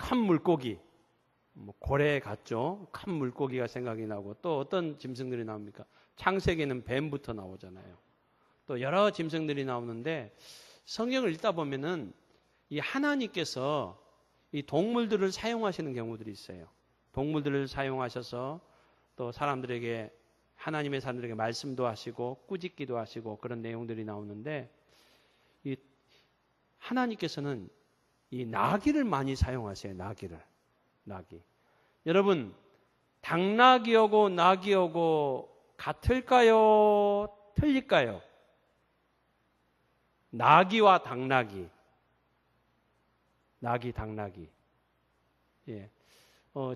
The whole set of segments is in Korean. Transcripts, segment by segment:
큰 물고기, 고래 같죠? 큰 물고기가 생각이 나고 또 어떤 짐승들이 나옵니까? 창세기는 뱀부터 나오잖아요. 또 여러 짐승들이 나오는데 성경을 읽다 보면은 이 하나님께서 이 동물들을 사용하시는 경우들이 있어요. 동물들을 사용하셔서 또 사람들에게 하나님의 사람들에게 말씀도 하시고 꾸짖기도 하시고 그런 내용들이 나오는데 이 하나님께서는 이 나귀를 많이 사용하세요. 나귀. 여러분, 당나귀하고 나귀하고 같을까요? 틀릴까요? 나귀와 당나귀. 당나귀. 예.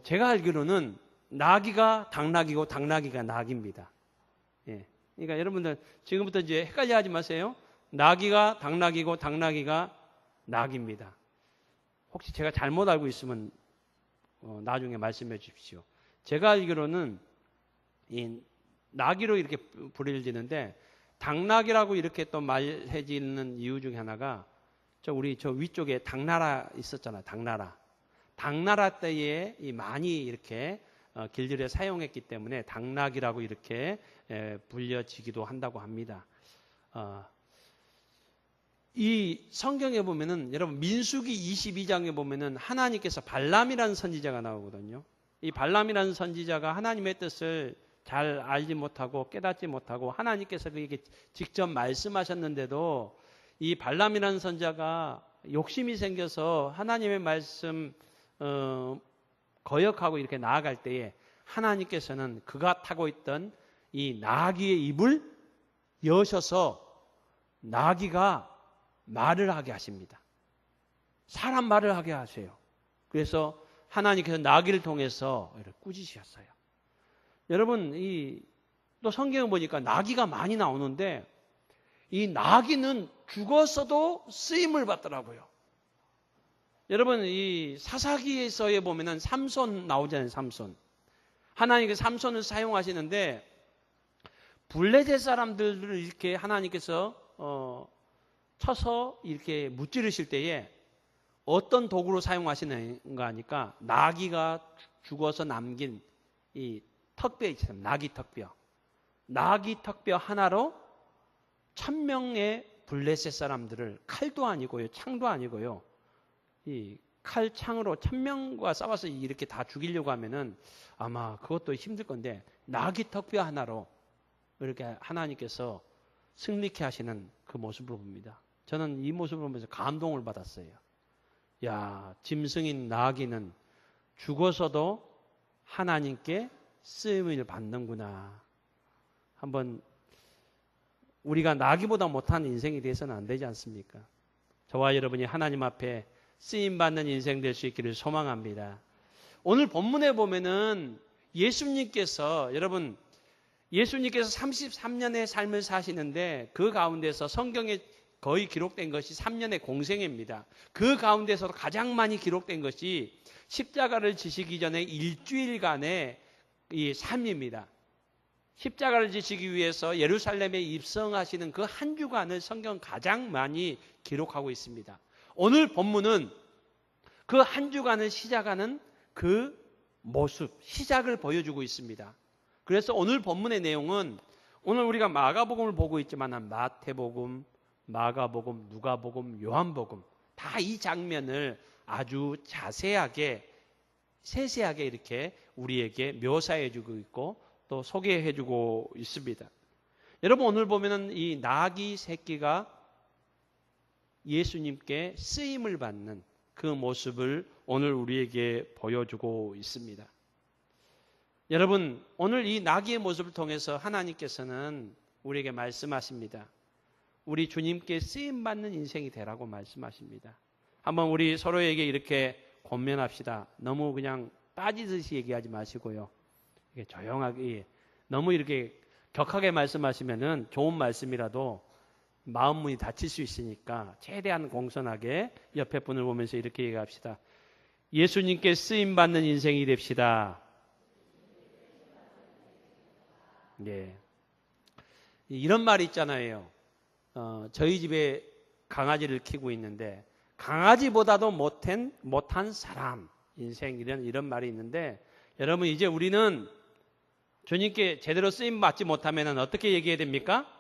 제가 알기로는 나귀가 당나귀고 당나귀가 나귀입니다. 예. 그러니까 여러분들 지금부터 이제 헷갈려 하지 마세요. 나귀가 당나귀고 당나귀가 나귀입니다. 혹시 제가 잘못 알고 있으면 나중에 말씀해 주십시오. 제가 알기로는 이 나귀로 이렇게 부르짖는데 당나귀라고 이렇게 또 말해지는 이유 중에 하나가 우리 저 위쪽에 당나라 있었잖아요. 당나라 때에 많이 이렇게 길들여 사용했기 때문에 당나귀라고 이렇게 불려지기도 한다고 합니다. 이 성경에 보면은 여러분 민수기 22장에 보면은 하나님께서 발람이라는 선지자가 나오거든요. 이 발람이라는 선지자가 하나님의 뜻을 잘 알지 못하고 깨닫지 못하고 하나님께서 그에게 직접 말씀하셨는데도 이 발람이라는 선지자가 욕심이 생겨서 하나님의 말씀 거역하고 이렇게 나아갈 때에 하나님께서는 그가 타고 있던 이 나귀의 입을 여셔서 나귀가 말을 하게 하십니다. 사람 말을 하게 하세요. 그래서 하나님께서 나귀를 통해서 이렇게 꾸짖으셨어요. 여러분, 또 성경을 보니까 나귀가 많이 나오는데 이 나귀는 죽었어도 쓰임을 받더라고요. 여러분, 이 사사기에서에 보면은 삼손 나오잖아요. 삼손. 하나님께서 삼손을 사용하시는데 블레셋 사람들을 이렇게 하나님께서 쳐서 이렇게 무찌르실 때에 어떤 도구로 사용하시는가 하니까 나귀가 죽어서 남긴 이 턱뼈 있잖아요. 나귀 턱뼈 하나로 1000명의 블레셋 사람들을 칼도 아니고요, 창도 아니고요, 이 칼창으로 1000명과 싸워서 이렇게 다 죽이려고 하면은 아마 그것도 힘들 건데 나귀 턱뼈 하나로 이렇게 하나님께서 승리케 하시는 그 모습을 봅니다. 저는 이 모습을 보면서 감동을 받았어요. 야, 짐승인 나귀는 죽어서도 하나님께 쓰임을 받는구나. 한번 우리가 나귀보다 못한 인생이 돼서는 안 되지 않습니까? 저와 여러분이 하나님 앞에 쓰임받는 인생 될 수 있기를 소망합니다. 오늘 본문에 보면은 예수님께서 33년의 삶을 사시는데 그 가운데서 성경에 거의 기록된 것이 3년의 공생애입니다. 그 가운데서도 가장 많이 기록된 것이 십자가를 지시기 전에 일주일간의 이 삶입니다. 십자가를 지시기 위해서 예루살렘에 입성하시는 그 한 주간을 성경 가장 많이 기록하고 있습니다. 오늘 본문은 그 한 주간을 시작하는 그 모습, 시작을 보여주고 있습니다. 그래서 오늘 본문의 내용은 오늘 우리가 마가복음을 보고 있지만 마태복음, 마가복음, 누가복음, 요한복음 다 이 장면을 아주 자세하게 세세하게 이렇게 우리에게 묘사해 주고 있고 또 소개해 주고 있습니다. 여러분 오늘 보면은 이 나귀 새끼가 예수님께 쓰임을 받는 그 모습을 오늘 우리에게 보여주고 있습니다. 여러분 오늘 이 나귀의 모습을 통해서 하나님께서는 우리에게 말씀하십니다. 우리 주님께 쓰임받는 인생이 되라고 말씀하십니다. 한번 우리 서로에게 이렇게 권면합시다. 너무 그냥 빠지듯이 얘기하지 마시고요. 조용하게 너무 이렇게 격하게 말씀하시면은 좋은 말씀이라도 마음 문이 닫힐 수 있으니까 최대한 공손하게 옆에 분을 보면서 이렇게 얘기합시다. 예수님께 쓰임받는 인생이 됩시다. 예. 이런 말이 있잖아요. 저희 집에 강아지를 키우고 있는데 강아지보다도 못한 사람 인생 이런 말이 있는데, 여러분 이제 우리는 주님께 제대로 쓰임 받지 못하면 어떻게 얘기해야 됩니까?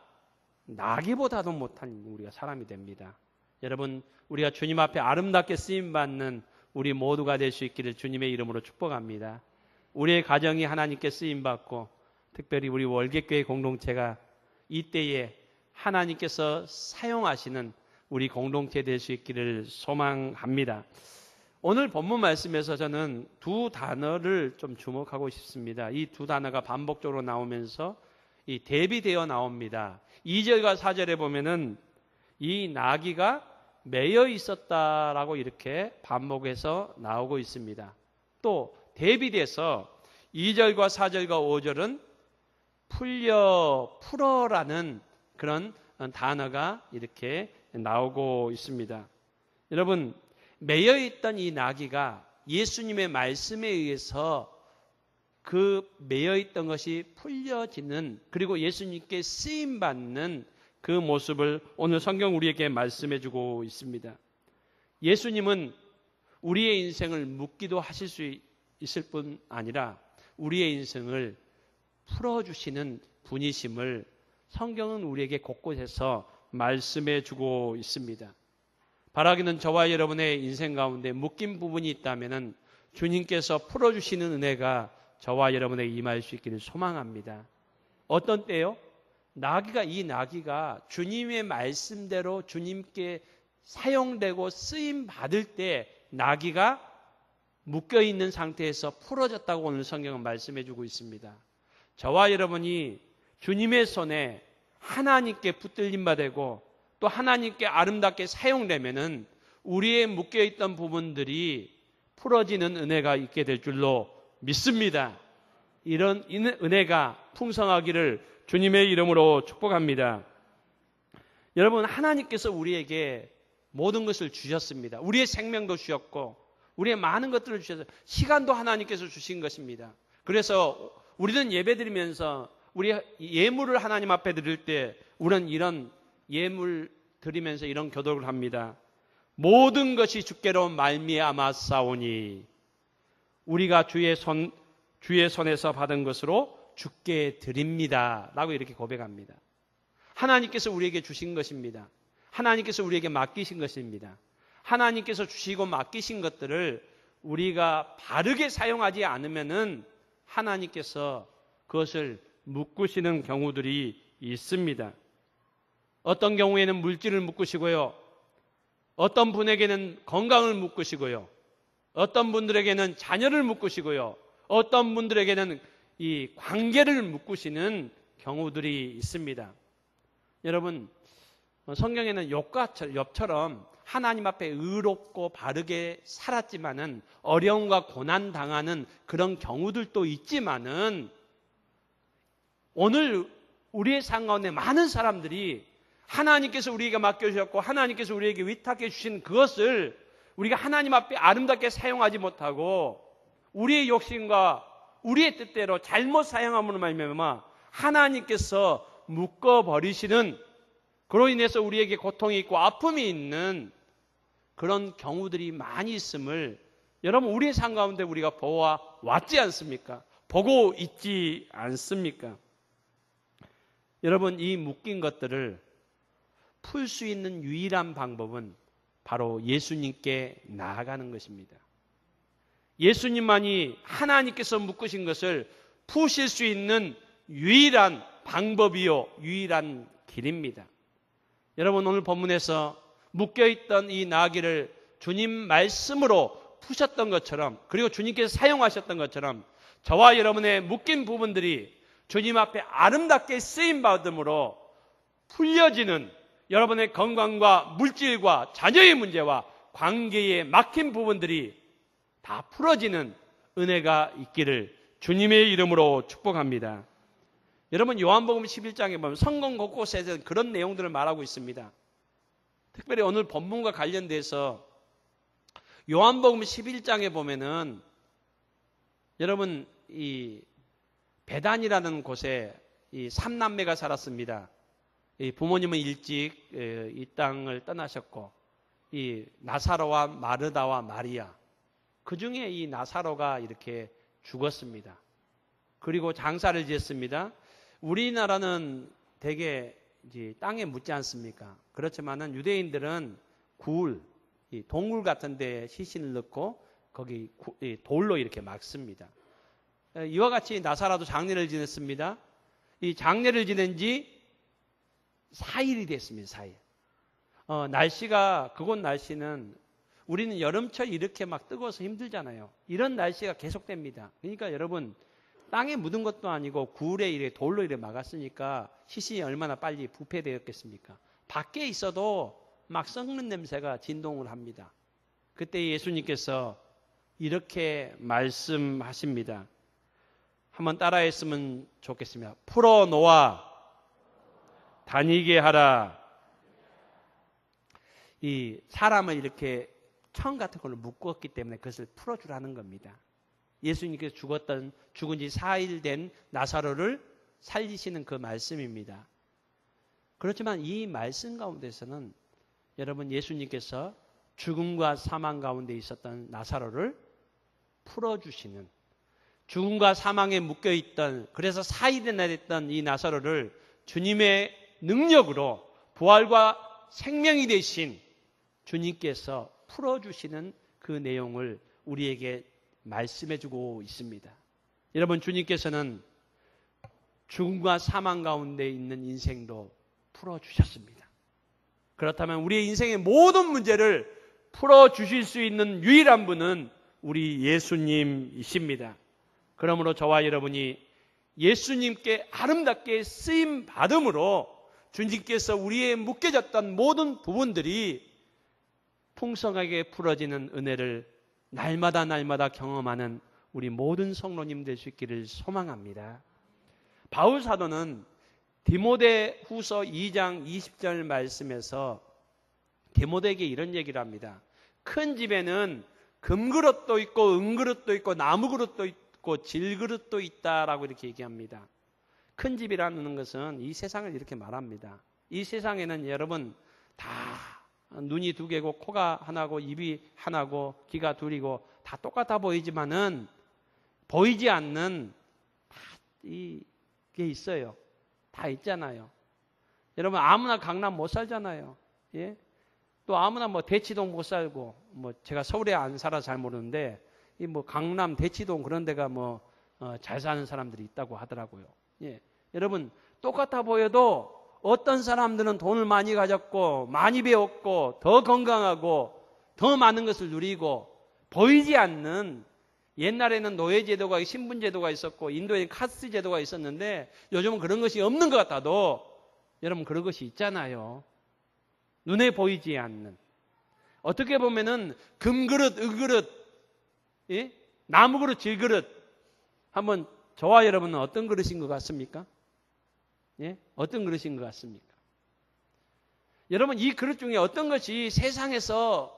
나귀보다도 못한 우리가 사람이 됩니다. 여러분 우리가 주님 앞에 아름답게 쓰임 받는 우리 모두가 될 수 있기를 주님의 이름으로 축복합니다. 우리의 가정이 하나님께 쓰임 받고 특별히 우리 월계교회 공동체가 이때에 하나님께서 사용하시는 우리 공동체 될 수 있기를 소망합니다. 오늘 본문 말씀에서 저는 두 단어를 좀 주목하고 싶습니다. 이 두 단어가 반복적으로 나오면서 이 대비되어 나옵니다. 2절과 4절에 보면은 이 나귀가 매여 있었다라고 이렇게 반복해서 나오고 있습니다. 또 대비돼서 2절과 4절과 5절은 풀어라는 그런 단어가 이렇게 나오고 있습니다. 여러분 매여 있던 이 나귀가 예수님의 말씀에 의해서 그 매여 있던 것이 풀려지는, 그리고 예수님께 쓰임 받는 그 모습을 오늘 성경 우리에게 말씀해 주고 있습니다. 예수님은 우리의 인생을 묶기도 하실 수 있을 뿐 아니라 우리의 인생을 풀어주시는 분이심을 성경은 우리에게 곳곳에서 말씀해 주고 있습니다. 바라기는 저와 여러분의 인생 가운데 묶인 부분이 있다면 주님께서 풀어주시는 은혜가 저와 여러분에게 임할 수 있기를 소망합니다. 어떤 때요? 이 나귀가 주님의 말씀대로 주님께 사용되고 쓰임 받을 때 나귀가 묶여있는 상태에서 풀어졌다고 오늘 성경은 말씀해 주고 있습니다. 저와 여러분이 주님의 손에 하나님께 붙들림 받고 또 하나님께 아름답게 사용되면은 우리의 묶여있던 부분들이 풀어지는 은혜가 있게 될 줄로 믿습니다. 이런 은혜가 풍성하기를 주님의 이름으로 축복합니다. 여러분 하나님께서 우리에게 모든 것을 주셨습니다. 우리의 생명도 주셨고 우리의 많은 것들을 주셔서 시간도 하나님께서 주신 것입니다. 그래서 우리는 예배드리면서 우리 예물을 하나님 앞에 드릴 때 우리는 이런 예물 드리면서 이런 교독을 합니다. 모든 것이 주께로 말미암았사오니 우리가 주의 손에서 받은 것으로 주께 드립니다 라고 이렇게 고백합니다. 하나님께서 우리에게 주신 것입니다. 하나님께서 우리에게 맡기신 것입니다. 하나님께서 주시고 맡기신 것들을 우리가 바르게 사용하지 않으면은 하나님께서 그것을 묶으시는 경우들이 있습니다. 어떤 경우에는 물질을 묶으시고요. 어떤 분에게는 건강을 묶으시고요. 어떤 분들에게는 자녀를 묶으시고요. 어떤 분들에게는 이 관계를 묶으시는 경우들이 있습니다. 여러분 성경에는 욥처럼 하나님 앞에 의롭고 바르게 살았지만은 어려움과 고난 당하는 그런 경우들도 있지만은 오늘 우리의 삶 가운데 많은 사람들이 하나님께서 우리에게 맡겨주셨고 하나님께서 우리에게 위탁해 주신 그것을 우리가 하나님 앞에 아름답게 사용하지 못하고 우리의 욕심과 우리의 뜻대로 잘못 사용함으로 말미암아 하나님께서 묶어버리시는, 그로 인해서 우리에게 고통이 있고 아픔이 있는 그런 경우들이 많이 있음을 여러분 우리의 삶 가운데 우리가 보아왔지 않습니까? 보고 있지 않습니까? 여러분 이 묶인 것들을 풀 수 있는 유일한 방법은 바로 예수님께 나아가는 것입니다. 예수님만이 하나님께서 묶으신 것을 푸실 수 있는 유일한 방법이요 유일한 길입니다. 여러분 오늘 본문에서 묶여있던 이 나귀를 주님 말씀으로 푸셨던 것처럼, 그리고 주님께서 사용하셨던 것처럼 저와 여러분의 묶인 부분들이 주님 앞에 아름답게 쓰임받음으로 풀려지는 여러분의 건강과 물질과 자녀의 문제와 관계에 막힌 부분들이 다 풀어지는 은혜가 있기를 주님의 이름으로 축복합니다. 여러분 요한복음 11장에 보면 성경 곳곳에서 그런 내용들을 말하고 있습니다. 특별히 오늘 본문과 관련돼서 요한복음 11장에 보면은 여러분 이 베단이라는 곳에 이 3남매가 살았습니다. 이 부모님은 일찍 이 땅을 떠나셨고 이 나사로와 마르다와 마리아, 그 중에 이 나사로가 이렇게 죽었습니다. 그리고 장사를 지었습니다. 우리나라는 되게 이제 땅에 묻지 않습니까? 그렇지만은 유대인들은 굴, 이 동굴 같은 데 시신을 넣고 거기 돌로 이렇게 막습니다. 이와 같이 나사로도 장례를 지냈습니다. 이 장례를 지낸 지 4일이 됐습니다. 4일. 날씨가, 그곳 날씨는 우리는 여름철 이렇게 막 뜨거워서 힘들잖아요. 이런 날씨가 계속됩니다. 그러니까 여러분, 땅에 묻은 것도 아니고 굴에 이렇게 돌로 이렇게 막았으니까 시신이 얼마나 빨리 부패되었겠습니까? 밖에 있어도 막 썩는 냄새가 진동을 합니다. 그때 예수님께서 이렇게 말씀하십니다. 한번 따라했으면 좋겠습니다. 풀어놓아 다니게 하라. 이 사람을 이렇게 청 같은 걸로 묶었기 때문에 그것을 풀어주라는 겁니다. 예수님께서 죽은 지 4일 된 나사로를 살리시는 그 말씀입니다. 그렇지만 이 말씀 가운데서는 여러분, 예수님께서 죽음과 사망 가운데 있었던 나사로를 풀어주시는, 죽음과 사망에 묶여있던, 그래서 4일이나 됐던 이 나사로를 주님의 능력으로 부활과 생명이 되신 주님께서 풀어주시는 그 내용을 우리에게 말씀해주고 있습니다. 여러분, 주님께서는 죽음과 사망 가운데 있는 인생도 풀어주셨습니다. 그렇다면 우리의 인생의 모든 문제를 풀어주실 수 있는 유일한 분은 우리 예수님이십니다. 그러므로 저와 여러분이 예수님께 아름답게 쓰임 받음으로 주님께서 우리의 묶여졌던 모든 부분들이 풍성하게 풀어지는 은혜를 날마다 경험하는 우리 모든 성도님 될 수 있기를 소망합니다. 바울 사도는 디모데 후서 2장 20절 말씀에서 디모데에게 이런 얘기를 합니다. 큰 집에는 금그릇도 있고 은그릇도 있고 나무그릇도 있고 질그릇도 있다라고 이렇게 얘기합니다. 큰 집이라는 것은 이 세상을 이렇게 말합니다. 이 세상에는 여러분 다 눈이 두 개고 코가 하나고 입이 하나고 귀가 둘이고 다 똑같아 보이지만은 보이지 않는 다 이게 있어요. 다 있잖아요. 여러분 아무나 강남 못 살잖아요. 예? 또 아무나 뭐 대치동 못 살고 뭐 제가 서울에 안 살아 잘 모르는데 이 뭐 강남 대치동 그런 데가 뭐 잘 사는 사람들이 있다고 하더라고요. 예. 여러분 똑같아 보여도 어떤 사람들은 돈을 많이 가졌고 많이 배웠고 더 건강하고 더 많은 것을 누리고 보이지 않는, 옛날에는 노예제도가 신분제도가 있었고 인도에는 카스트 제도가 있었는데 요즘은 그런 것이 없는 것 같아도 여러분 그런 것이 있잖아요. 눈에 보이지 않는, 어떻게 보면은 금그릇 은그릇, 예? 나무그릇 질그릇, 한번 저와 여러분은 어떤 그릇인 것 같습니까? 예? 어떤 그릇인 것 같습니까? 여러분 이 그릇 중에 어떤 것이 세상에서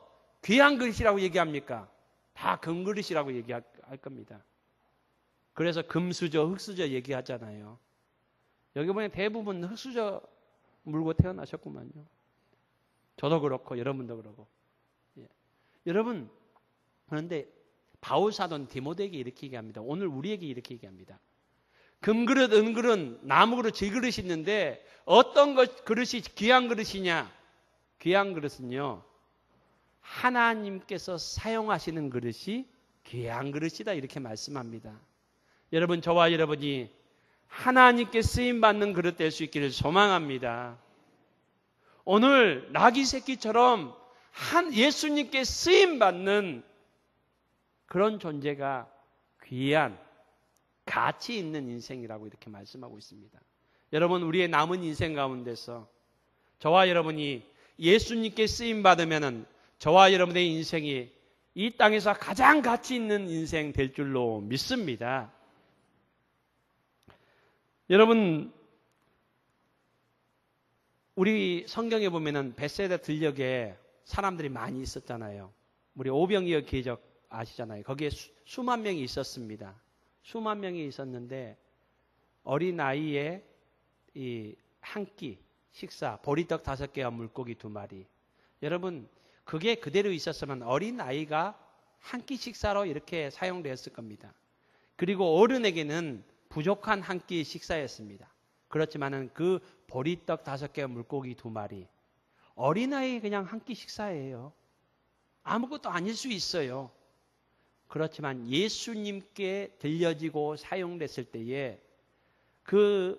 귀한 그릇이라고 얘기합니까? 다 금그릇이라고 얘기할 겁니다. 그래서 금수저, 흙수저 얘기하잖아요. 여기 보면 대부분 흙수저 물고 태어나셨구만요. 저도 그렇고 여러분도 그러고. 예. 여러분 그런데 바울 사도는 디모데에게 이렇게 얘기합니다. 오늘 우리에게 이렇게 얘기합니다. 금그릇, 은그릇, 나무그릇, 질그릇이 있는데 어떤 그릇이 귀한 그릇이냐? 귀한 그릇은요, 하나님께서 사용하시는 그릇이 귀한 그릇이다 이렇게 말씀합니다. 여러분 저와 여러분이 하나님께 쓰임받는 그릇 될 수 있기를 소망합니다. 오늘 나귀 새끼처럼 예수님께 쓰임받는 그런 존재가 귀한 가치 있는 인생이라고 이렇게 말씀하고 있습니다. 여러분 우리의 남은 인생 가운데서 저와 여러분이 예수님께 쓰임받으면 저와 여러분의 인생이 이 땅에서 가장 가치 있는 인생 될 줄로 믿습니다. 여러분 우리 성경에 보면은 벳세다 들녘에 사람들이 많이 있었잖아요. 우리 오병이어 기적 아시잖아요. 거기에 수만 명이 있었습니다. 수만 명이 있었는데 어린 아이의 이 한 끼 식사, 보리떡 5개와 물고기 2마리. 여러분 그게 그대로 있었으면 어린 아이가 한 끼 식사로 이렇게 사용되었을 겁니다. 그리고 어른에게는 부족한 한 끼 식사였습니다. 그렇지만은 그 보리떡 5개, 물고기 2마리, 어린아이 그냥 한 끼 식사예요. 아무것도 아닐 수 있어요. 그렇지만 예수님께 들려지고 사용됐을 때에 그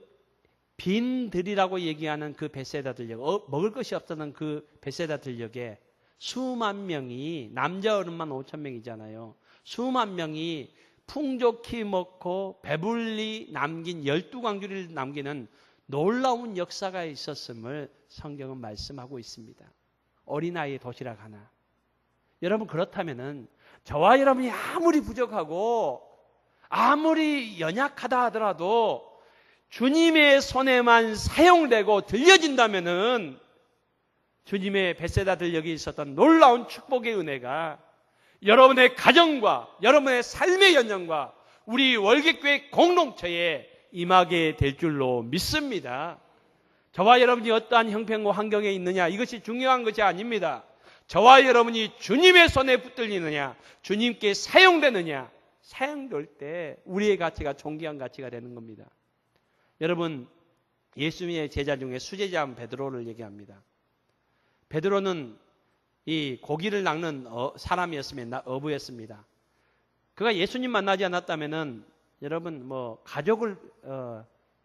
빈들이라고 얘기하는 그 베세다 들녘, 먹을 것이 없었던 그 베세다 들녘에 수만 명이, 남자 어른만 5,000명이잖아요. 수만 명이 풍족히 먹고 배불리 남긴 12광주리를 남기는 놀라운 역사가 있었음을 성경은 말씀하고 있습니다. 어린아이의 도시락 하나. 여러분, 그렇다면은 저와 여러분이 아무리 부족하고 아무리 연약하다 하더라도 주님의 손에만 사용되고 들려진다면은 주님의 베세다 들녘에 있었던 놀라운 축복의 은혜가 여러분의 가정과 여러분의 삶의 연장과 우리 월계교회 공동체에 임하게 될 줄로 믿습니다. 저와 여러분이 어떠한 형편과 환경에 있느냐, 이것이 중요한 것이 아닙니다. 저와 여러분이 주님의 손에 붙들리느냐, 주님께 사용되느냐, 사용될 때 우리의 가치가 존귀한 가치가 되는 겁니다. 여러분, 예수님의 제자 중에 수제자 베드로를 얘기합니다. 베드로는 이 고기를 낚는 사람이었으면 어부였습니다. 그가 예수님 만나지 않았다면은 여러분 가족을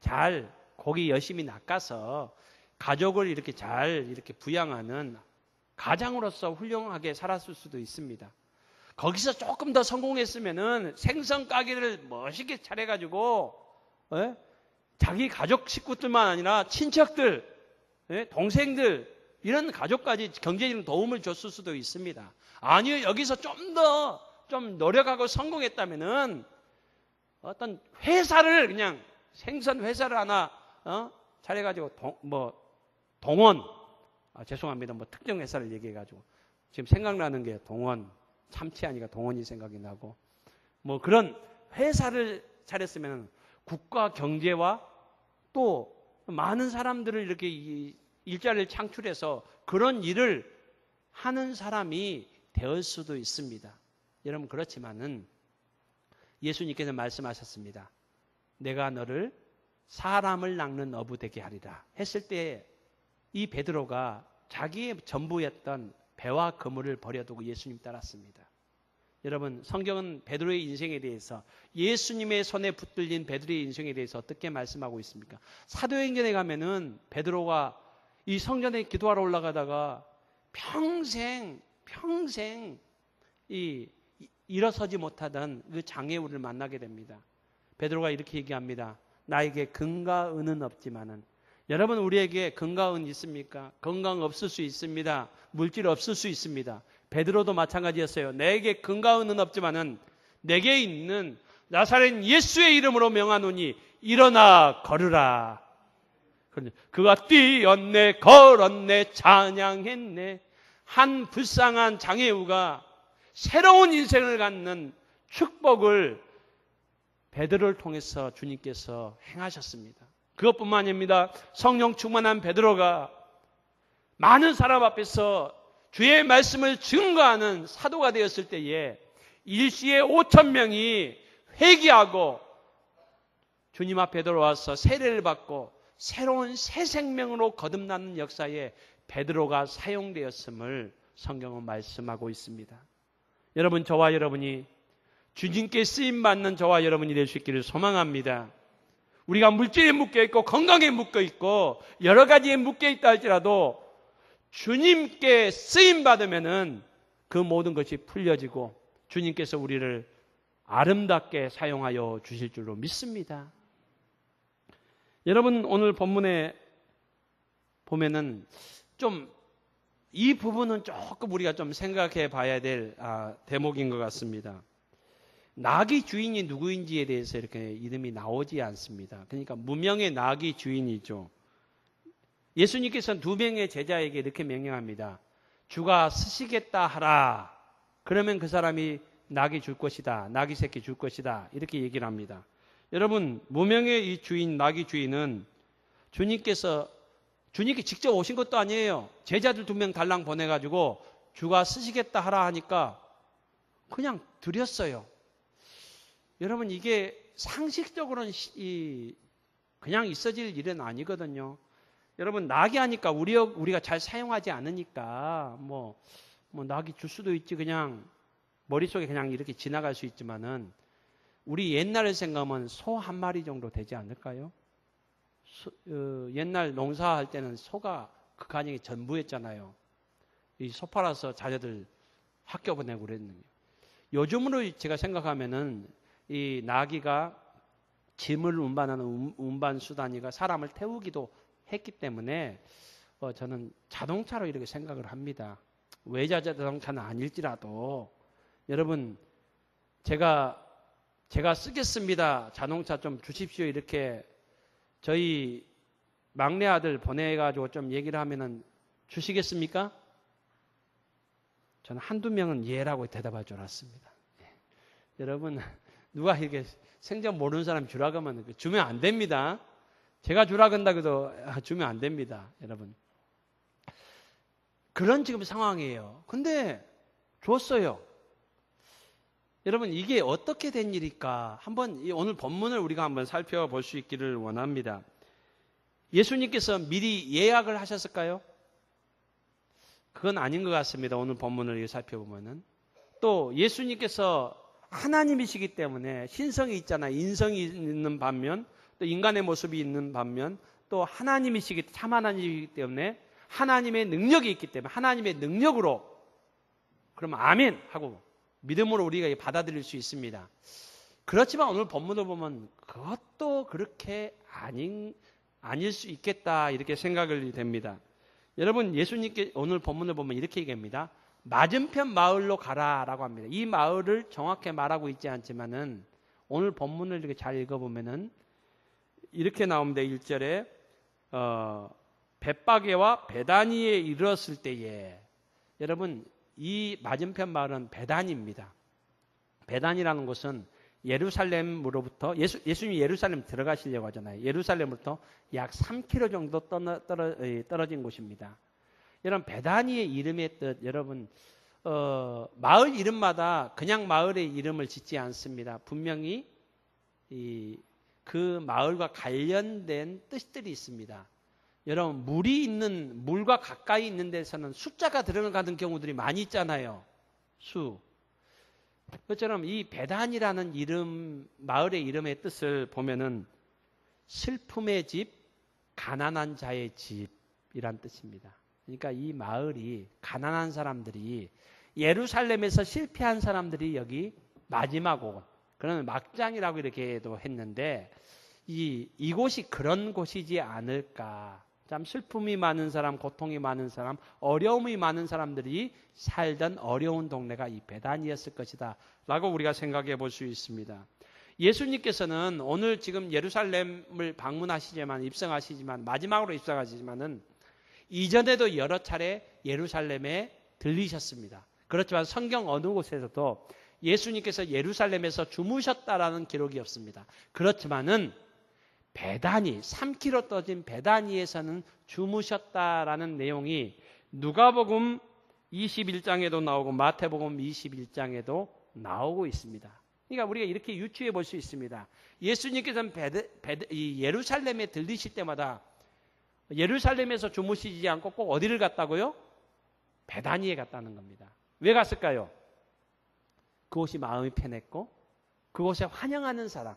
잘 고기 열심히 낚아서 가족을 이렇게 잘 이렇게 부양하는 가장으로서 훌륭하게 살았을 수도 있습니다. 거기서 조금 더 성공했으면은 생선 가게를 멋있게 차려가지고 자기 가족 식구들만 아니라 친척들, 동생들 이런 가족까지 경제적인 도움을 줬을 수도 있습니다. 아니요, 여기서 좀 노력하고 성공했다면은 어떤 회사를 그냥 생선 회사를 하나 차려가지고 동원, 죄송합니다. 특정 회사를 얘기해가지고 지금 생각나는 게 동원, 참치하니까 동원이 생각이 나고 그런 회사를 차렸으면 국가 경제와 또 많은 사람들을 이렇게 일자리를 창출해서 그런 일을 하는 사람이 될 수도 있습니다. 여러분, 그렇지만은 예수님께서 말씀하셨습니다. 내가 너를 사람을 낚는 어부 되게 하리라 했을 때 이 베드로가 자기의 전부였던 배와 그물을 버려두고 예수님 따랐습니다. 여러분, 성경은 베드로의 인생에 대해서, 예수님의 손에 붙들린 베드로의 인생에 대해서 어떻게 말씀하고 있습니까? 사도행전에 가면은 베드로가 이 성전에 기도하러 올라가다가 평생 일어서지 못하던 그 장애우를 만나게 됩니다. 베드로가 이렇게 얘기합니다. 나에게 금과 은은 없지만은, 여러분, 우리에게 금과 은 있습니까? 건강 없을 수 있습니다. 물질 없을 수 있습니다. 베드로도 마찬가지였어요. 내게 금과 은은 없지만은 내게 있는 나사렛 예수의 이름으로 명하노니 일어나 걸으라. 그가 뛰었네, 걸었네, 찬양했네. 한 불쌍한 장애우가 새로운 인생을 갖는 축복을 베드로를 통해서 주님께서 행하셨습니다. 그것뿐만 아닙니다. 성령 충만한 베드로가 많은 사람 앞에서 주의 말씀을 증거하는 사도가 되었을 때에 일시에 5,000명이 회개하고 주님 앞에 들어와서 세례를 받고 새로운 새 생명으로 거듭나는 역사에 베드로가 사용되었음을 성경은 말씀하고 있습니다. 여러분, 저와 여러분이 주님께 쓰임받는 저와 여러분이 될 수 있기를 소망합니다. 우리가 물질에 묶여있고 건강에 묶여있고 여러 가지에 묶여있다 할지라도 주님께 쓰임받으면은 그 모든 것이 풀려지고 주님께서 우리를 아름답게 사용하여 주실 줄로 믿습니다. 여러분, 오늘 본문에 보면은 이 부분은 조금 우리가 좀 생각해 봐야 될 대목인 것 같습니다. 나귀 주인이 누구인지에 대해서 이렇게 이름이 나오지 않습니다. 그러니까 무명의 나귀 주인이죠. 예수님께서는 2명의 제자에게 이렇게 명령합니다. 주가 쓰시겠다 하라. 그러면 그 사람이 나귀 줄 것이다. 나귀 새끼 줄 것이다. 이렇게 얘기를 합니다. 여러분, 무명의 이 주인, 나귀 주인은 주님께 직접 오신 것도 아니에요. 제자들 2명 달랑 보내가지고 주가 쓰시겠다 하라 하니까 그냥 드렸어요. 여러분, 이게 상식적으로는 그냥 있어질 일은 아니거든요. 여러분, 낙이 하니까 우리가 잘 사용하지 않으니까 뭐 낙이 줄 수도 있지, 그냥 머릿속에 그냥 이렇게 지나갈 수 있지만은, 우리 옛날을 생각하면 소 한 마리 정도 되지 않을까요? 옛날 농사할 때는 소가 그 가정의 전부였잖아요. 이 소 팔아서 자녀들 학교 보내고 그랬는데, 요즘으로 제가 생각하면은 이 나귀가 짐을 운반하는 운반수단이가 사람을 태우기도 했기 때문에 저는 자동차로 이렇게 생각을 합니다. 외자 자동차는 아닐지라도 여러분, 제가 쓰겠습니다, 자동차 좀 주십시오, 이렇게 저희 막내 아들 보내가지고 좀 얘기를 하면은 주시겠습니까? 저는 한두 명은 예라고 대답할 줄 알았습니다. 여러분, 누가 이렇게 생전 모르는 사람이 주라고 하면 주면 안 됩니다. 제가 주라고 한다고 해도 주면 안 됩니다. 여러분, 그런 지금 상황이에요. 근데 줬어요. 여러분, 이게 어떻게 된 일일까? 한번 오늘 본문을 우리가 한번 살펴볼 수 있기를 원합니다. 예수님께서 미리 예약을 하셨을까요? 그건 아닌 것 같습니다. 오늘 본문을 살펴보면은. 또 예수님께서 하나님이시기 때문에 신성이 있잖아요. 인성이 있는 반면, 또 인간의 모습이 있는 반면, 또 참 하나님이기 때문에 하나님의 능력이 있기 때문에 하나님의 능력으로, 그러면 아멘 하고 믿음으로 우리가 받아들일 수 있습니다. 그렇지만 오늘 본문을 보면 그것도 그렇게 아닐 수 있겠다, 이렇게 생각이 됩니다. 여러분, 예수님께 오늘 본문을 보면 이렇게 얘기합니다. 맞은편 마을로 가라라고 합니다. 이 마을을 정확히 말하고 있지 않지만은 오늘 본문을 이렇게 잘 읽어보면은 이렇게 나옵니다. 1절에 벳바게와 베다니에 이르렀을 때에, 여러분, 이 맞은편 마을은 베단입니다. 베단이라는 곳은 예루살렘으로부터 예수님이 예루살렘 들어가시려고 하잖아요. 예루살렘으로부터 약 3km 정도 떨어진 곳입니다. 여러분, 베다니의 이름의 뜻, 여러분, 마을 이름마다 그냥 마을의 이름을 짓지 않습니다. 분명히 그 마을과 관련된 뜻들이 있습니다. 여러분, 물과 가까이 있는 데서는 숫자가 들어가는 경우들이 많이 있잖아요. 그것처럼 이 베단이라는 마을의 이름의 뜻을 보면은 슬픔의 집, 가난한 자의 집이란 뜻입니다. 그러니까 이 마을이, 가난한 사람들이, 예루살렘에서 실패한 사람들이 여기 마지막 온, 그러면 막장이라고 이렇게도 했는데, 이곳이 그런 곳이지 않을까. 참 슬픔이 많은 사람, 고통이 많은 사람, 어려움이 많은 사람들이 살던 어려운 동네가 이 베단이었을 것이다 라고 우리가 생각해 볼 수 있습니다. 예수님께서는 오늘 지금 예루살렘을 입성하시지만 마지막으로 입성하시지만은 이전에도 여러 차례 예루살렘에 들리셨습니다. 그렇지만 성경 어느 곳에서도 예수님께서 예루살렘에서 주무셨다라는 기록이 없습니다. 그렇지만은 베다니, 3km 떨어진 베다니에서는 주무셨다라는 내용이 누가복음 21장에도 나오고 마태복음 21장에도 나오고 있습니다. 그러니까 우리가 이렇게 유추해 볼 수 있습니다. 예수님께서는 예루살렘에 들리실 때마다 예루살렘에서 주무시지 않고 꼭 어디를 갔다고요? 베다니에 갔다는 겁니다. 왜 갔을까요? 그곳이 마음이 편했고 그곳에 환영하는 사람,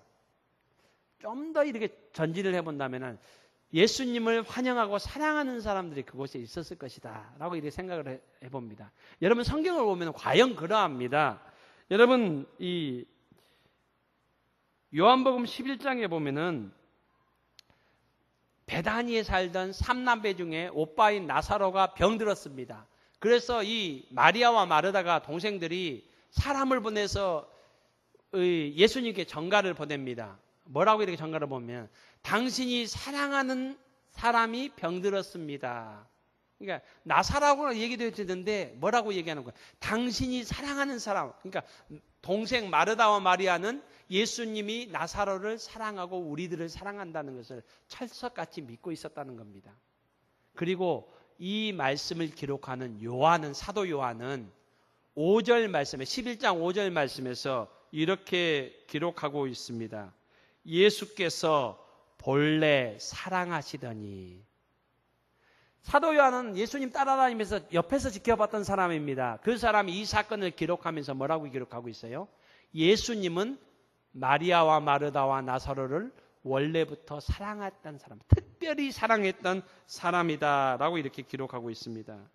좀 더 이렇게 전진을 해본다면 예수님을 환영하고 사랑하는 사람들이 그곳에 있었을 것이다 라고 이렇게 생각을 해봅니다. 여러분, 성경을 보면 과연 그러합니다. 여러분, 이 요한복음 11장에 보면은 베다니에 살던 3남매 중에 오빠인 나사로가 병들었습니다. 그래서 이 마리아와 마르다가 동생들이 사람을 보내서 예수님께 전가를 보냅니다. 뭐라고 이렇게 전가를 보면, 당신이 사랑하는 사람이 병들었습니다. 그러니까 나사로라고 얘기도 되는데 뭐라고 얘기하는 거예요? 당신이 사랑하는 사람. 그러니까 동생 마르다와 마리아는 예수님이 나사로를 사랑하고 우리들을 사랑한다는 것을 철석같이 믿고 있었다는 겁니다. 그리고 이 말씀을 기록하는 사도 요한은 5절 말씀에 11장 5절 말씀에서 이렇게 기록하고 있습니다. 예수께서 본래 사랑하시더니. 사도 요한은 예수님 따라다니면서 옆에서 지켜봤던 사람입니다. 그 사람이 이 사건을 기록하면서 뭐라고 기록하고 있어요? 예수님은 마리아와 마르다와 나사로를 원래부터 사랑했던 사람, 특별히 사랑했던 사람이다라고 이렇게 기록하고 있습니다.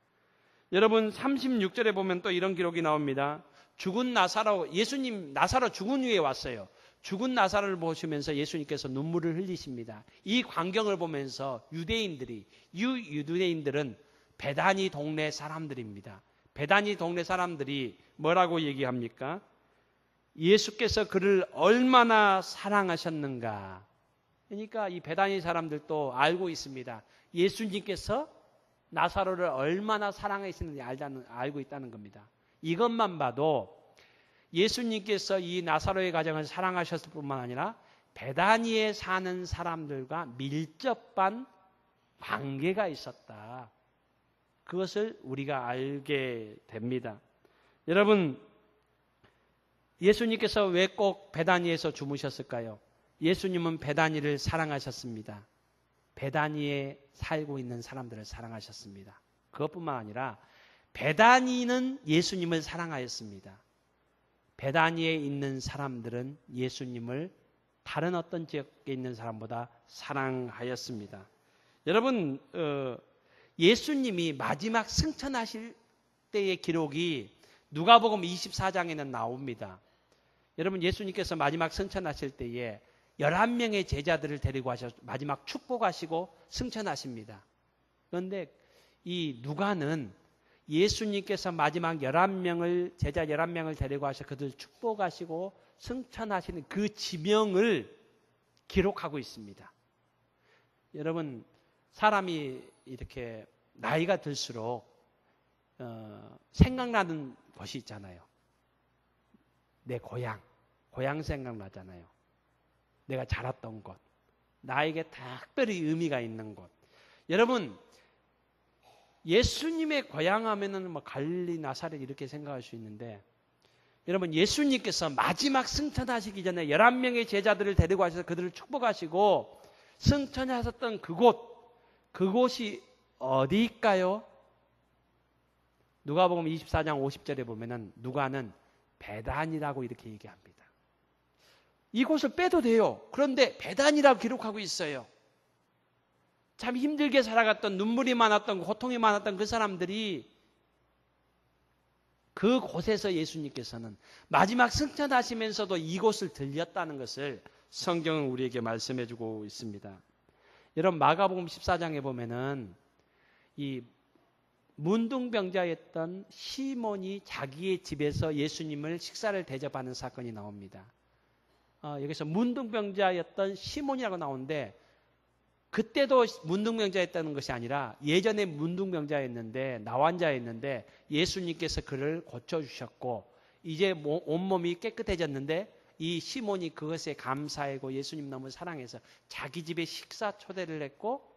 여러분 36절에 보면 또 이런 기록이 나옵니다. 죽은 나사로, 예수님 나사로 죽은 후에 왔어요. 죽은 나사로를 보시면서 예수님께서 눈물을 흘리십니다. 이 광경을 보면서 유대인들은 베다니 동네 사람들입니다. 베다니 동네 사람들이 뭐라고 얘기합니까? 예수께서 그를 얼마나 사랑하셨는가. 그러니까 이 베다니 사람들도 알고 있습니다. 예수님께서 나사로를 얼마나 사랑하시는지 알고 있다는 겁니다. 이것만 봐도 예수님께서 이 나사로의 가정을 사랑하셨을 뿐만 아니라 베다니에 사는 사람들과 밀접한 관계가 있었다. 그것을 우리가 알게 됩니다. 여러분, 예수님께서 왜 꼭 베다니에서 주무셨을까요? 예수님은 베다니를 사랑하셨습니다. 베다니에 살고 있는 사람들을 사랑하셨습니다. 그것뿐만 아니라 베다니는 예수님을 사랑하였습니다. 베다니에 있는 사람들은 예수님을 다른 어떤 지역에 있는 사람보다 사랑하였습니다. 여러분, 예수님이 마지막 승천하실 때의 기록이 누가복음 24장에는 나옵니다. 여러분, 예수님께서 마지막 승천하실 때에 11명의 제자들을 데리고 하셔서 마지막 축복하시고 승천하십니다. 그런데 이 누가는 예수님께서 마지막 제자 11명을 데리고 하셔서 그들 축복하시고 승천하시는 그 지명을 기록하고 있습니다. 여러분, 사람이 이렇게 나이가 들수록 생각나는 것이 있잖아요. 내 고향 생각나잖아요. 내가 자랐던 곳, 나에게 특별히 의미가 있는 곳. 여러분, 예수님의 고향 하면은 뭐 갈릴리, 나사렛 이렇게 생각할 수 있는데, 여러분, 예수님께서 마지막 승천하시기 전에 11명의 제자들을 데리고 하셔서 그들을 축복하시고 승천하셨던 그곳이 어디일까요? 누가복음 24장 50절에 보면은 누가는 베단이라고 이렇게 얘기합니다. 이곳을 빼도 돼요. 그런데 베단이라고 기록하고 있어요. 참 힘들게 살아갔던, 눈물이 많았던, 고통이 많았던 그 사람들이 그 곳에서 예수님께서는 마지막 승천하시면서도 이곳을 들렸다는 것을 성경은 우리에게 말씀해 주고 있습니다. 여러분, 마가복음 14장에 보면은 이 문둥병자였던 시몬이 자기의 집에서 예수님을 식사를 대접하는 사건이 나옵니다. 여기서 문둥병자였던 시몬이라고 나오는데, 그때도 문둥병자였다는 것이 아니라 예전에 문둥병자였는데, 나환자였는데 예수님께서 그를 고쳐주셨고 이제 온몸이 깨끗해졌는데, 이 시몬이 그것에 감사하고 예수님 너무 사랑해서 자기 집에 식사 초대를 했고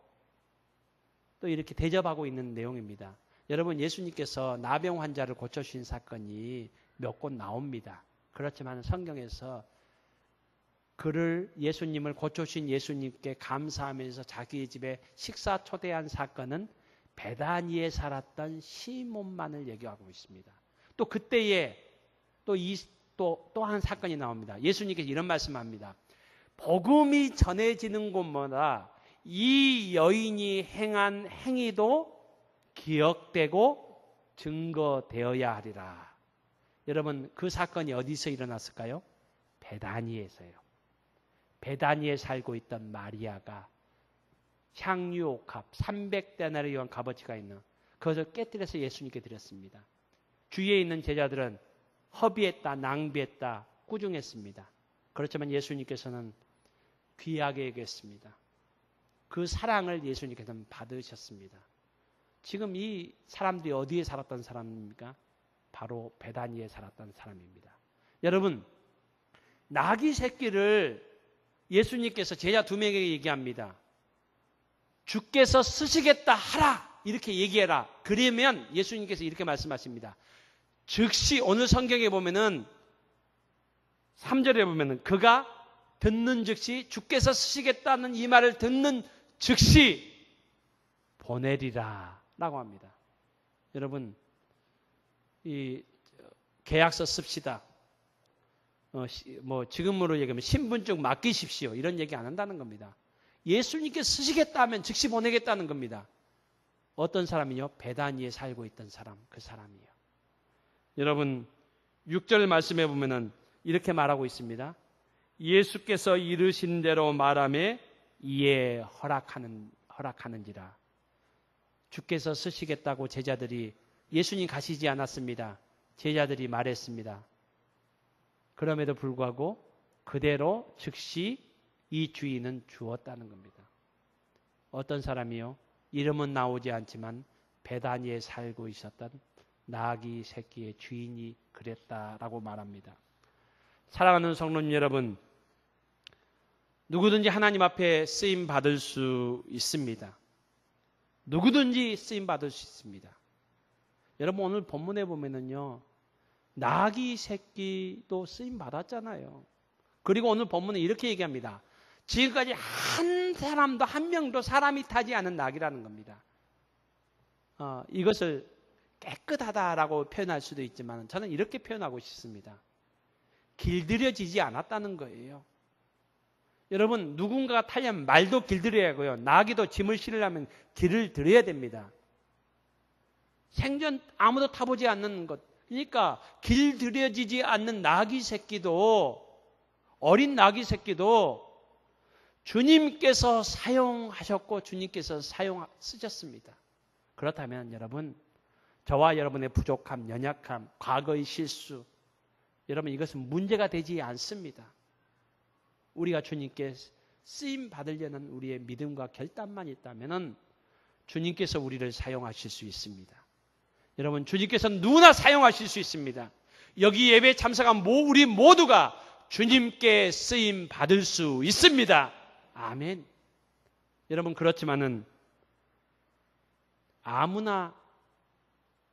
또 이렇게 대접하고 있는 내용입니다. 여러분, 예수님께서 나병 환자를 고쳐주신 사건이 몇 곳 나옵니다. 그렇지만 성경에서 그를, 예수님을 고쳐주신 예수님께 감사하면서 자기 집에 식사 초대한 사건은 베다니에 살았던 시몬만을 얘기하고 있습니다. 또 그때에 또 한 사건이 나옵니다. 예수님께서 이런 말씀합니다. 복음이 전해지는 곳마다 이 여인이 행한 행위도 기억되고 증거되어야 하리라. 여러분, 그 사건이 어디서 일어났을까요? 베다니에서요. 베다니에 살고 있던 마리아가 향유옥합 300데나리온 값어치가 있는 그것을 깨뜨려서 예수님께 드렸습니다. 주위에 있는 제자들은 허비했다, 낭비했다, 꾸중했습니다. 그렇지만 예수님께서는 귀하게 여겼습니다. 그 사랑을 예수님께서는 받으셨습니다. 지금 이 사람들이 어디에 살았던 사람입니까? 바로 베다니에 살았던 사람입니다. 여러분, 나귀 새끼를 예수님께서 제자 2명에게 얘기합니다. 주께서 쓰시겠다 하라, 이렇게 얘기해라. 그러면 예수님께서 이렇게 말씀하십니다. 즉시 오늘 성경에 보면은 3절에 보면은 그가 듣는 즉시 주께서 쓰시겠다는 이 말을 듣는 즉시 보내리라 라고 합니다. 여러분 이 계약서 씁시다. 지금으로 얘기하면 신분증 맡기십시오. 이런 얘기 안 한다는 겁니다. 예수님께 쓰시겠다 하면 즉시 보내겠다는 겁니다. 어떤 사람이요? 베다니에 살고 있던 사람, 그 사람이요. 여러분 6절 말씀에 보면은 이렇게 말하고 있습니다. 예수께서 이르신 대로 말하매 이에 허락하는지라. 주께서 쓰시겠다고 제자들이 예수님 가시지 않았습니다. 제자들이 말했습니다. 그럼에도 불구하고 그대로 즉시 이 주인은 주었다는 겁니다. 어떤 사람이요? 이름은 나오지 않지만 베다니에 살고 있었던 나귀 새끼의 주인이 그랬다라고 말합니다. 사랑하는 성도님 여러분, 누구든지 하나님 앞에 쓰임 받을 수 있습니다. 누구든지 쓰임 받을 수 있습니다. 여러분 오늘 본문에 보면은요, 나귀 새끼도 쓰임 받았잖아요. 그리고 오늘 본문은 이렇게 얘기합니다. 지금까지 한 사람도 한 명도 사람이 타지 않은 나귀라는 겁니다. 이것을 깨끗하다라고 표현할 수도 있지만 저는 이렇게 표현하고 싶습니다. 길들여지지 않았다는 거예요. 여러분 누군가가 타려면 말도 길들여야 하고요. 나귀도 짐을 실으려면 길을 들여야 됩니다. 생전 아무도 타보지 않는 것. 그러니까 길들여지지 않는 나귀 새끼도, 어린 나귀 새끼도 주님께서 사용하셨고 주님께서 쓰셨습니다. 그렇다면 여러분, 저와 여러분의 부족함, 연약함, 과거의 실수, 여러분 이것은 문제가 되지 않습니다. 우리가 주님께 쓰임 받으려는 우리의 믿음과 결단만 있다면 주님께서 우리를 사용하실 수 있습니다. 여러분 주님께서 누구나 사용하실 수 있습니다. 여기 예배에 참석한 우리 모두가 주님께 쓰임 받을 수 있습니다. 아멘. 여러분 그렇지만은 아무나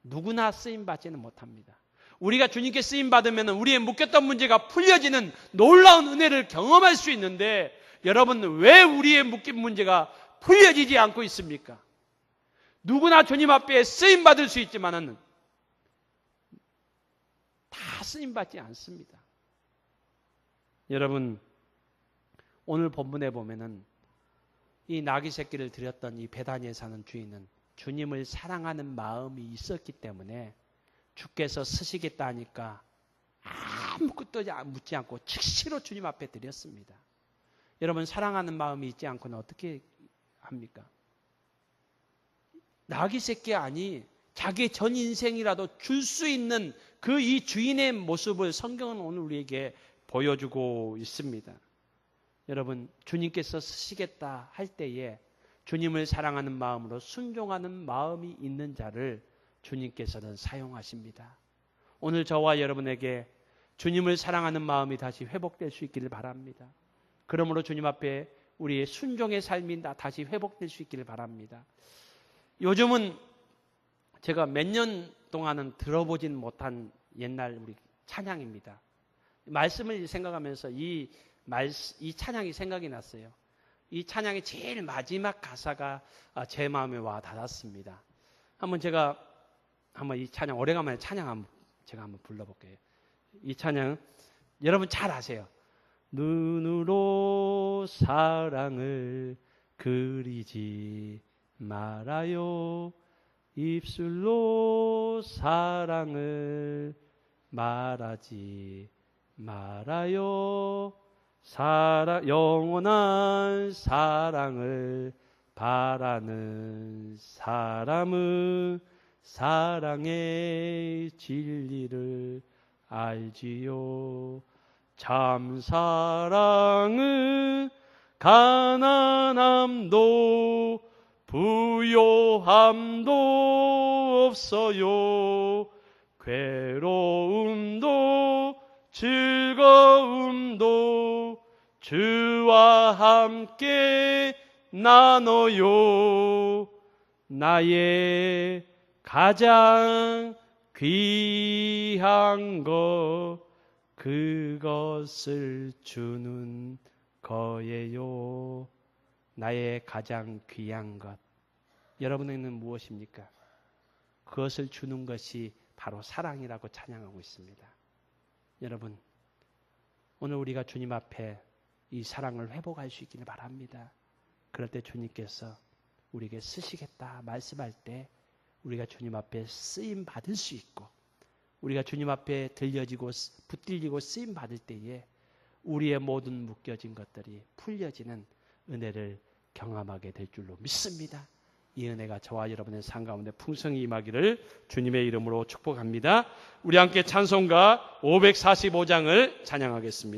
누구나 쓰임 받지는 못합니다. 우리가 주님께 쓰임 받으면 우리의 묶였던 문제가 풀려지는 놀라운 은혜를 경험할 수 있는데 여러분 왜 우리의 묶인 문제가 풀려지지 않고 있습니까? 누구나 주님 앞에 쓰임 받을 수 있지만은 다 쓰임 받지 않습니다. 여러분 오늘 본문에 보면은 이 나귀 새끼를 드렸던 이 베다니에 사는 주인은 주님을 사랑하는 마음이 있었기 때문에 주께서 쓰시겠다 하니까 아무것도 묻지 않고 즉시로 주님 앞에 드렸습니다. 여러분 사랑하는 마음이 있지 않고는 어떻게 합니까? 나귀 새끼 아니 자기의 전 인생이라도 줄 수 있는 그 이 주인의 모습을 성경은 오늘 우리에게 보여주고 있습니다. 여러분 주님께서 쓰시겠다 할 때에 주님을 사랑하는 마음으로 순종하는 마음이 있는 자를 주님께서는 사용하십니다. 오늘 저와 여러분에게 주님을 사랑하는 마음이 다시 회복될 수 있기를 바랍니다. 그러므로 주님 앞에 우리의 순종의 삶이 다시 회복될 수 있기를 바랍니다. 요즘은 제가 몇 년 동안은 들어보진 못한 옛날 우리 찬양입니다. 말씀을 생각하면서 이 찬양이 생각이 났어요. 이 찬양의 제일 마지막 가사가 제 마음에 와 닿았습니다. 제가 이 찬양 오래간만에 제가 한번 불러볼게요. 이 찬양 여러분 잘 아세요. 눈으로 사랑을 그리지 말아요. 입술로 사랑을 말하지 말아요. 영원한 사랑을 바라는 사람은 사랑의 진리를 알지요. 참 사랑은 가난함도 부요함도 없어요. 괴로움도 즐거움도 주와 함께 나눠요. 나의 가장 귀한 것 그것을 주는 거예요. 나의 가장 귀한 것. 여러분에게는 무엇입니까? 그것을 주는 것이 바로 사랑이라고 찬양하고 있습니다. 여러분, 오늘 우리가 주님 앞에 이 사랑을 회복할 수 있기를 바랍니다. 그럴 때 주님께서 우리에게 쓰시겠다 말씀할 때 우리가 주님 앞에 쓰임 받을 수 있고, 우리가 주님 앞에 들려지고 붙들리고 쓰임 받을 때에 우리의 모든 묶여진 것들이 풀려지는 은혜를 경험하게 될 줄로 믿습니다. 이 은혜가 저와 여러분의 삶 가운데 풍성히 임하기를 주님의 이름으로 축복합니다. 우리 함께 찬송가 545장을 찬양하겠습니다.